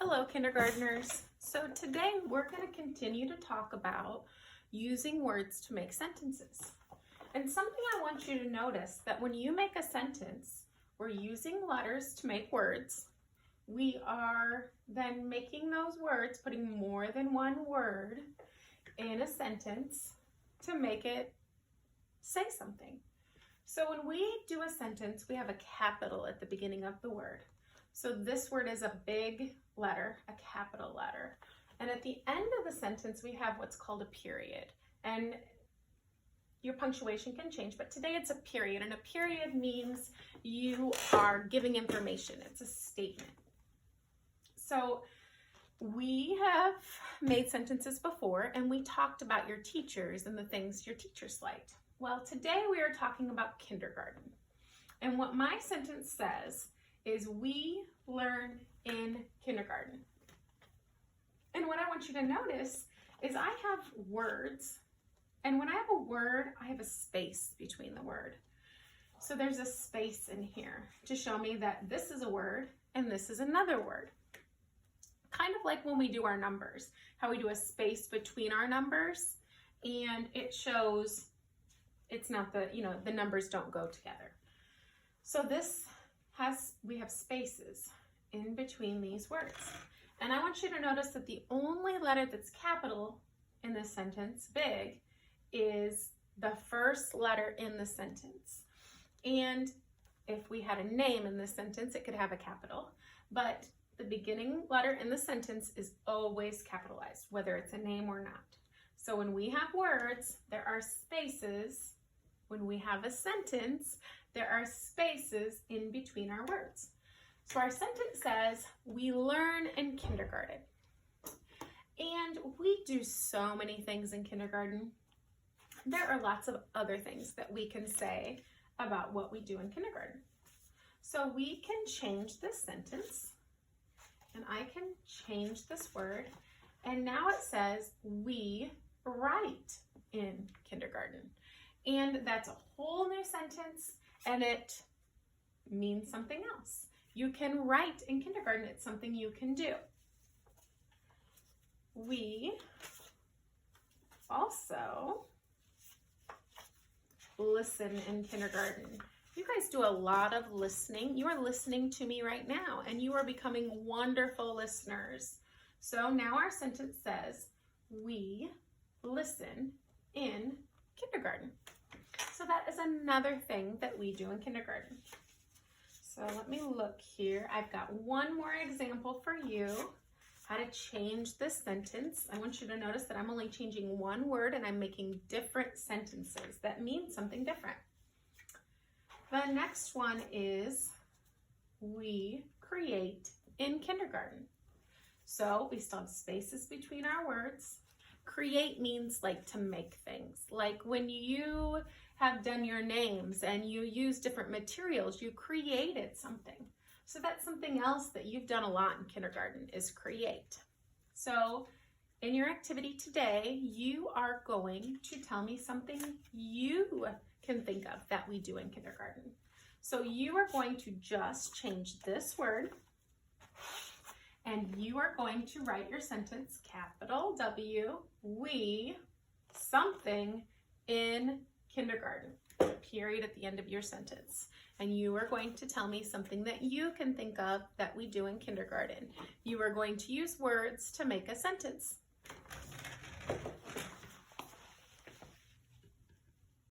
Hello, kindergartners. So today we're going to continue to talk about using words to make sentences. And something I want you to notice that when you make a sentence, we're using letters to make words. We are then making those words, putting more than one word in a sentence to make it say something. So when we do a sentence, we have a capital at the beginning of the word. So this word is a big letter, a capital letter. And at the end of the sentence, we have what's called a period. And your punctuation can change, but today it's a period. And a period means you are giving information. It's a statement. So we have made sentences before, and we talked about your teachers and the things your teachers liked. Well, today we are talking about kindergarten. And what my sentence says is we learn in kindergarten. And what I want you to notice is I have words, and when I have a word, I have a space between the word. So there's a space in here to show me that this is a word and this is another word. Kind of like when we do our numbers, how we do a space between our numbers, and it shows it's not the numbers don't go together. So we have spaces in between these words. And I want you to notice that the only letter that's capital in this sentence, big, is the first letter in the sentence. And if we had a name in this sentence, it could have a capital, but the beginning letter in the sentence is always capitalized, whether it's a name or not. So when we have words, there are spaces. When we have a sentence, there are spaces in between our words. So our sentence says, we learn in kindergarten. And we do so many things in kindergarten. There are lots of other things that we can say about what we do in kindergarten. So we can change this sentence, and I can change this word, and now it says, we write in kindergarten. And that's a whole new sentence, and it means something else. You can write in kindergarten. It's something you can do. We also listen in kindergarten. You guys do a lot of listening. You are listening to me right now, and you are becoming wonderful listeners. So now our sentence says, we listen in kindergarten. So that is another thing that we do in kindergarten. So let me look here. I've got one more example for you, how to change this sentence. I want you to notice that I'm only changing one word and I'm making different sentences that mean something different. The next one is we create in kindergarten. So we still have spaces between our words. Create means like to make things. Like when you have done your names and you use different materials, you created something. So that's something else that you've done a lot in kindergarten is create. So in your activity today, you are going to tell me something you can think of that we do in kindergarten. So you are going to just change this word, and you are going to write your sentence, capital W, we, something in kindergarten, period at the end of your sentence. And you are going to tell me something that you can think of that we do in kindergarten. You are going to use words to make a sentence.